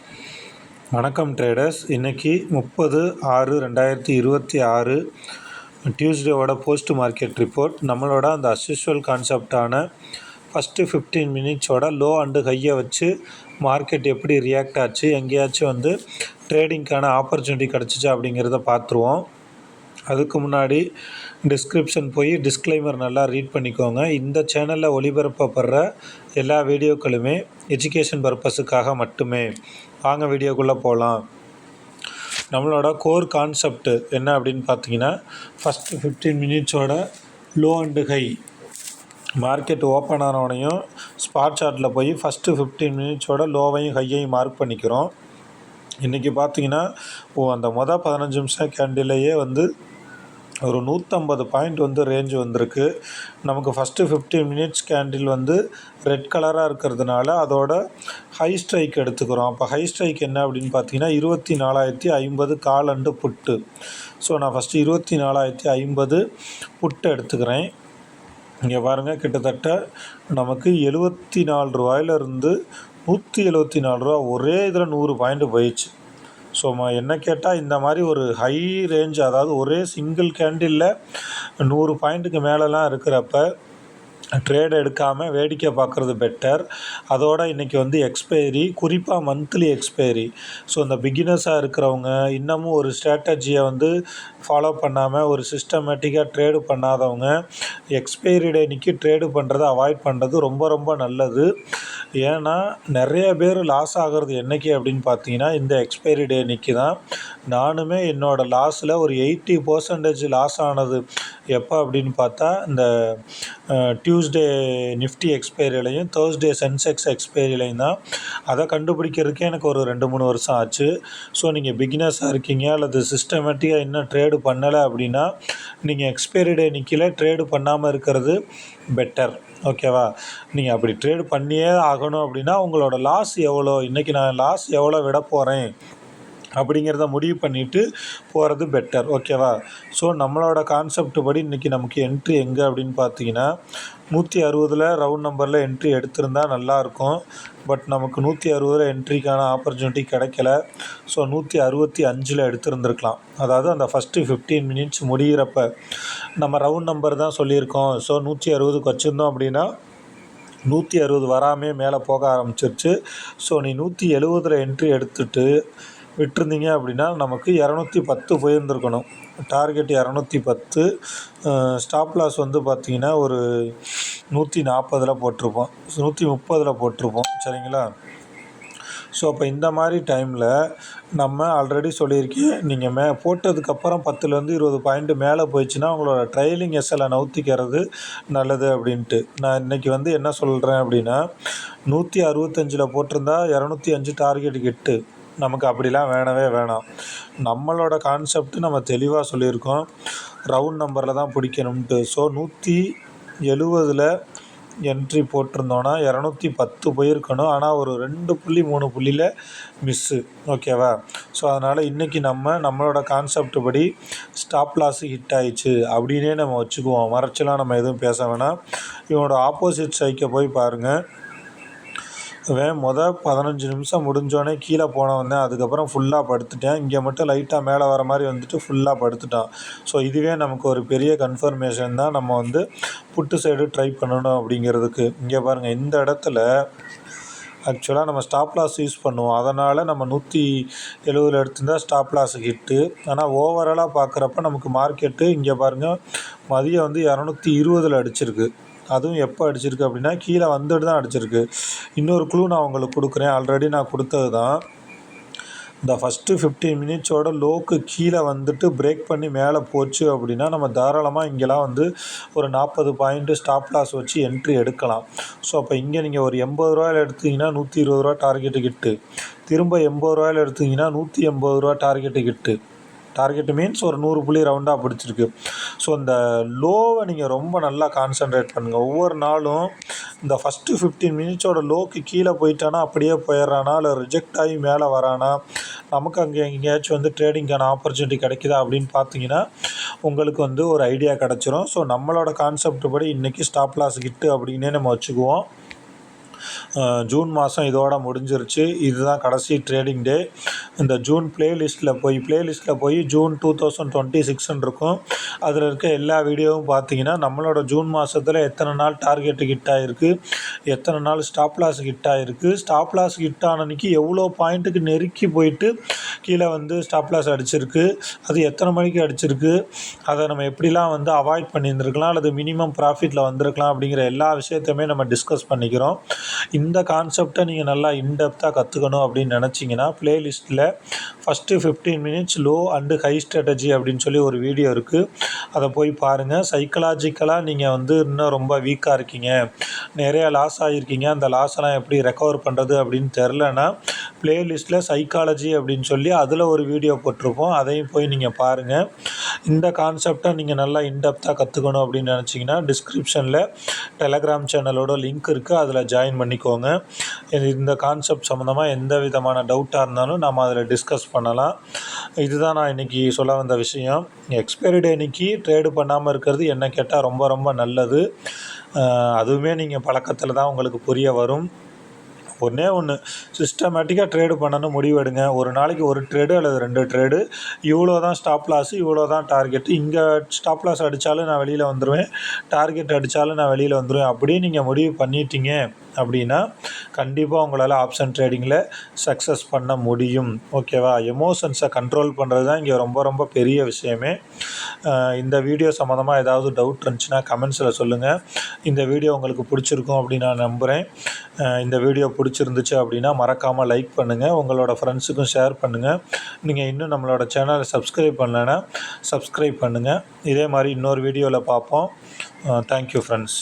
வணக்கம் ட்ரேடர்ஸ். இன்றைக்கி 30/6/2026 டியூஸ்டேவோட post market report. நம்மளோட அந்த அஸ்யூஷுவல் கான்செப்டான ஃபஸ்ட்டு 15 மினிட்ஸோட லோ அண்டு ஹையை வச்சு மார்க்கெட் எப்படி ரியாக்ட் ஆச்சு, எங்கேயாச்சும் வந்து ட்ரேடிங்க்கான ஆப்பர்ச்சுனிட்டி கிடச்சிச்சா அப்படிங்கிறத பார்த்துருவோம். அதுக்கு முன்னாடி டிஸ்கிரிப்ஷன் போய் டிஸ்க்ளைமர் நல்லா ரீட் பண்ணிக்கோங்க. இந்த சேனலில் ஒளிபரப்பப்படுற எல்லா வீடியோக்களுமே எஜுகேஷன் பர்பஸுக்காக மட்டுமே. வாங்க வீடியோக்குள்ளே போகலாம். நம்மளோட கோர் கான்செப்ட் என்ன அப்படின்னு பார்த்தீங்கன்னா, ஃபஸ்ட்டு 15 மினிட்ஸோட low and high market open ஆனவனையும் ஸ்பாட் சார்ட்டில் போய் ஃபஸ்ட்டு 15 மினிட்ஸோட லோவையும் ஹையையும் மார்க் பண்ணிக்கிறோம். இன்றைக்கி பார்த்தீங்கன்னா அந்த 15 நிமிஷம் கேண்டில்லையே வந்து ஒரு 150 பாயிண்ட் வந்து ரேஞ்ச் வந்திருக்கு. நமக்கு ஃபஸ்ட்டு 15 மினிட்ஸ் கேண்டில் வந்து ரெட் கலராக இருக்கிறதுனால அதோட ஹை ஸ்ட்ரைக் எடுத்துக்கிறோம். அப்போ ஹை ஸ்ட்ரைக் என்ன அப்படின்னு பார்த்தீங்கன்னா 24,050 கால் அண்டு புட்டு. ஸோ நான் ஃபஸ்ட்டு 24,050 புட்டு எடுத்துக்கிறேன். இங்கே பாருங்கள், கிட்டத்தட்ட நமக்கு 74 ரூபாயிலிருந்து 174 ரூபா ஒரே இதில் 100 பாயிண்ட் போயிடுச்சு. ஸோ என்ன கேட்டால் இந்த மாதிரி ஒரு ஹை ரேஞ்ச், அதாவது ஒரே சிங்கிள் கேண்டிலில் 100 பாயிண்ட்டுக்கு மேலெலாம் இருக்கிறப்ப ட்ரேட் எடுக்காமல் வேடிக்கை பார்க்குறது பெட்டர். அதோடு இன்றைக்கி வந்து எக்ஸ்பைரி, குறிப்பாக மந்த்லி எக்ஸ்பைரி. ஸோ இந்த பிகினர்ஸாக இருக்கிறவங்க, இன்னமும் ஒரு ஸ்ட்ராட்டஜியை வந்து ஃபாலோ பண்ணாமல் ஒரு சிஸ்டமேட்டிக்காக ட்ரேடு பண்ணாதவங்க எக்ஸ்பைரி டே அன்றைக்கி ட்ரேடு பண்ணுறதை அவாய்ட் பண்ணுறது ரொம்ப ரொம்ப நல்லது. ஏன்னா நிறைய பேர் லாஸ் ஆகிறது என்றைக்கு அப்படின்னு பார்த்தீங்கன்னா இந்த எக்ஸ்பைரி டே அன்றைக்கி தான். நானுமே என்னோடய லாஸில் ஒரு 80% லாஸ் ஆனது எப்போ அப்படின்னு பார்த்தா இந்த டியூஸ்டே நிஃப்டி எக்ஸ்பைரிலையும் தேர்ஸ்டே சென்செக்ஸ் எக்ஸ்பைரிலையும் தான். அதை கண்டுபிடிக்கிறதுக்கே எனக்கு ஒரு 2-3 வருஷம் ஆச்சு. ஸோ நீங்கள் பிகினர்ஸாக இருக்கீங்க அல்லது சிஸ்டமேட்டிக்காக இன்னும் ட்ரேடு பண்ணலை அப்படின்னா நீங்கள் எக்ஸ்பைரி டே நிற்கல ட்ரேடு பண்ணாமல் இருக்கிறது பெட்டர். ஓகேவா? நீங்கள் அப்படி ட்ரேடு பண்ணியே ஆகணும் அப்படின்னா உங்களோட லாஸ் எவ்வளோ, இன்றைக்கி நான் லாஸ் எவ்வளோ விட போகிறேன் அப்படிங்கிறத முடிவு பண்ணிவிட்டு போகிறது பெட்டர். ஓகேவா? ஸோ நம்மளோட கான்செப்ட் படி இன்றைக்கி நமக்கு என்ட்ரி எங்கே அப்படின்னு பார்த்தீங்கன்னா 160 ரவுண்ட் நம்பரில் என்ட்ரி எடுத்திருந்தால் நல்லாயிருக்கும். பட் நமக்கு 160 என்ட்ரிக்கான ஆப்பர்ச்சுனிட்டி கிடைக்கல. ஸோ 165 எடுத்திருந்துருக்கலாம். அதாவது அந்த ஃபஸ்ட்டு 15 மினிட்ஸ் முடிகிறப்ப நம்ம ரவுண்ட் நம்பர் தான் சொல்லியிருக்கோம். ஸோ 160க்கு வச்சுருந்தோம் அப்படின்னா 160 வராமே மேலே போக ஆரம்பிச்சிருச்சு. ஸோ நீ 170 என்ட்ரி எடுத்துகிட்டு விட்டுருந்தீங்க அப்படின்னா நமக்கு 210 போயிருந்துருக்கணும். டார்கெட் 210, ஸ்டாப் லாஸ் வந்து பார்த்திங்கன்னா ஒரு 140 போட்டிருப்போம், 130 போட்டிருப்போம். சரிங்களா? ஸோ அப்போ இந்த மாதிரி டைமில் நம்ம ஆல்ரெடி சொல்லியிருக்கேன், நீங்கள் போட்டதுக்கப்புறம் 10லேருந்து 20 பாயிண்ட்டு மேலே போயிடுச்சுன்னா உங்களோட ட்ரைலிங் எஸ்எல்லை நவுத்திக்கிறது நல்லது அப்படின்ட்டு. நான் இன்றைக்கி வந்து என்ன சொல்கிறேன் அப்படின்னா 165 போட்டிருந்தா 205 டார்கெட் கிட்டு. நமக்கு அப்படிலாம் வேணவே வேணாம். நம்மளோட கான்செப்ட் நம்ம தெளிவாக சொல்லியிருக்கோம், ரவுண்ட் நம்பரில் தான் பிடிக்கணும்ன்ட்டு. ஸோ 170 என்ட்ரி போட்டிருந்தோன்னா 210 போயிருக்கணும். ஆனால் ஒரு 2 புள்ளி 3 புள்ளியில் மிஸ்ஸு. ஓகேவா? ஸோ அதனால் இன்றைக்கி நம்மளோட கான்செப்ட் படி ஸ்டாப் லாஸு ஹிட் ஆயிடுச்சு அப்படின்னே நம்ம வச்சுக்குவோம். மறைச்சலாம் நம்ம எதுவும் பேச வேணாம். இவனோட ஆப்போசிட் சைக்கை போய் பாருங்கள். 15 நிமிஷம் முடிஞ்சோடனே கீழே போனவன் தான். அதுக்கப்புறம் ஃபுல்லாக படுத்துட்டேன். இங்கே மட்டும் லைட்டாக மேலே வர மாதிரி வந்துட்டு ஃபுல்லாக படுத்துட்டான். ஸோ இதுவே நமக்கு ஒரு பெரிய கன்ஃபர்மேஷன் தான் நம்ம வந்து புட்டு சைடு ட்ரை பண்ணணும் அப்படிங்கிறதுக்கு. இங்கே பாருங்கள், இந்த இடத்துல ஆக்சுவலாக நம்ம ஸ்டாப் லாஸ் யூஸ் பண்ணுவோம். அதனால் நம்ம 170 எடுத்திருந்தால் ஸ்டாப் லாஸ் ஹிட்டு. ஆனால் ஓவராலாக பார்க்குறப்ப நமக்கு மார்க்கெட்டு இங்கே பாருங்கள் மதியம் வந்து 220 அடிச்சிருக்கு. அதுவும் எப்போ அடிச்சிருக்கு அப்படின்னா கீழே வந்துட்டு தான் அடிச்சிருக்கு. இன்னொரு க்ளூ நான் உங்களுக்கு கொடுக்குறேன், ஆல்ரெடி நான் கொடுத்தது தான். இந்த ஃபஸ்ட்டு 15 மினிட்ஸோட லோக்கு கீழே வந்துட்டு பிரேக் பண்ணி மேலே போச்சு அப்படின்னா நம்ம தாராளமாக இங்கெல்லாம் வந்து ஒரு 40 பாயிண்ட்டு ஸ்டாப் லாஸ் வச்சு என்ட்ரி எடுக்கலாம். ஸோ அப்போ இங்கே நீங்கள் ஒரு 80 ரூபாயில் எடுத்தீங்கன்னா 120 ரூபா டார்கெட்டு கிட்டு, திரும்ப 80 ரூபாயில் எடுத்தீங்கன்னா 180 ரூபா டார்கெட்டு கிட்டு. டார்கெட்டு மீன்ஸ் ஒரு 100 புள்ளி ரவுண்டாக பிடிச்சிருக்கு. ஸோ இந்த லோவை நீங்கள் ரொம்ப நல்லா கான்சன்ட்ரேட் பண்ணுங்கள். ஒவ்வொரு நாளும் இந்த ஃபஸ்ட்டு 15 மினிட்ஸோட லோக்கு கீழே போயிட்டானா அப்படியே போயிடுறானா, இல்லை ரிஜெக்ட் ஆகி மேலே வரானா, நமக்கு அங்கே எங்கேயாச்சும் வந்து ட்ரேடிங்கான ஆப்பர்ச்சுனிட்டி கிடைக்குதா அப்படின்னு பார்த்தீங்கன்னா உங்களுக்கு வந்து ஒரு ஐடியா கிடச்சிரும். ஸோ நம்மளோட கான்செப்ட் படி இன்றைக்கி ஸ்டாப் லாஸ் கிட்டு அப்படின்னே நம்ம வச்சுக்குவோம். ஜூன் மாதம் இதோட முடிஞ்சிருச்சு. இதுதான் கடைசி ட்ரேடிங் டே. இந்த ஜூன் ப்ளேலிஸ்ட்டில் போய் ஜூன் 2026ன்னு இருக்கும். அதில் இருக்க எல்லா வீடியோவும் பார்த்தீங்கன்னா நம்மளோட ஜூன் மாதத்தில் எத்தனை நாள் டார்கெட்டு ஹிட் ஆகிருக்கு, எத்தனை நாள் ஸ்டாப் லாஸ் ஹிட் ஆகிருக்கு, ஸ்டாப் லாஸ் ஹிட் ஆன அன்றைக்கி எவ்வளோ பாயிண்ட்டுக்கு நெருக்கி போயிட்டு கீழே ஸ்டாப் லாஸ் அடிச்சிருக்கு, அது எத்தனை மணிக்கு அடிச்சிருக்கு, அதை நம்ம எப்படிலாம் அவாய்ட் பண்ணியிருந்துருக்கலாம் அல்லது மினிமம் ப்ராஃபிட்டில் வந்திருக்கலாம் அப்படிங்கிற எல்லா விஷயத்தையுமே நம்ம டிஸ்கஸ் பண்ணிக்கிறோம். இந்த கான்செப்டை நீங்கள் நல்லா இன்டெப்த்தாக கற்றுக்கணும் அப்படின்னு நினச்சிங்கன்னா ப்ளேலிஸ்ட்டில் first 15 minutes low and high strategy அப்படின்னு சொல்லி ஒரு வீடியோ இருக்குது. அதை போய் பாருங்கள். சைக்கலாஜிக்கலாக நீங்கள் இன்னும் ரொம்ப வீக்காக இருக்கீங்க, நிறையா லாஸ் ஆகியிருக்கீங்க, அந்த லாஸெல்லாம் எப்படி ரெக்கவர் பண்ணுறது அப்படின்னு தெரிலனா ப்ளேலிஸ்ட்டில் சைக்காலஜி அப்படின்னு சொல்லி அதில் ஒரு வீடியோ போட்டிருப்போம். அதையும் போய் நீங்கள் பாருங்கள். இந்த கான்செப்டை நீங்கள் நல்லா இன்டெப்த்தாக கற்றுக்கணும் அப்படின்னு நினச்சிங்கன்னா டிஸ்கிரிப்ஷனில் டெலகிராம் சேனலோட லிங்க் இருக்குது, அதில் ஜாயின் பண்ணிக்கோங்க. இந்த கான்செப்ட் சம்மந்தமாக எந்த விதமான டவுட்டாக இருந்தாலும் நம்ம அதில் டிஸ்கஸ் பண்ணலாம். இதுதான் நான் இன்றைக்கி சொல்ல வந்த விஷயம். எக்ஸ்பைரி டே அன்றைக்கி ட்ரேடு பண்ணாமல் இருக்கிறது என்ன கேட்டால் ரொம்ப ரொம்ப நல்லது. அதுவுமே நீங்கள் பழக்கத்தில் தான் உங்களுக்கு புரிய வரும். ஒன்றே ஒன்று, சிஸ்டமேட்டிக்காக ட்ரேடு பண்ணணும்னு முடிவெடுங்க. ஒரு நாளைக்கு ஒரு ட்ரேடு அல்லது 2 ட்ரேடு, இவ்வளோ தான் ஸ்டாப் லாஸு, இவ்வளோ தான் டார்கெட்டு, இங்கே ஸ்டாப் லாஸ் அடித்தாலும் நான் வெளியில் வந்துடுவேன், டார்கெட் அடித்தாலும் நான் வெளியில் வந்துடுவேன் அப்படின்னு நீங்கள் முடிவு பண்ணிட்டீங்க அப்படின்னா கண்டிப்பாக உங்களால் ஆப்ஷன் ட்ரேடிங்கில் சக்ஸஸ் பண்ண முடியும். ஓகேவா? எமோஷன்ஸை கண்ட்ரோல் பண்ணுறது தான் இங்கே ரொம்ப ரொம்ப பெரிய விஷயமே. இந்த வீடியோ சம்மந்தமாக ஏதாவது டவுட் இருந்துச்சுன்னா கமெண்ட்ஸில் சொல்லுங்கள். இந்த வீடியோ உங்களுக்கு பிடிச்சிருக்கும் அப்படின்னு நான் நம்புகிறேன். இந்த வீடியோ பிடிச்சிருந்துச்சு அப்படின்னா மறக்காமல் லைக் பண்ணுங்கள், உங்களோட ஃப்ரெண்ட்ஸுக்கும் ஷேர் பண்ணுங்கள். நீங்கள் இன்னும் நம்மளோட சேனலை சப்ஸ்கிரைப் பண்ணலைன்னா சப்ஸ்கிரைப் பண்ணுங்கள். இதே மாதிரி இன்னொரு வீடியோவில் பார்ப்போம். Thank you friends.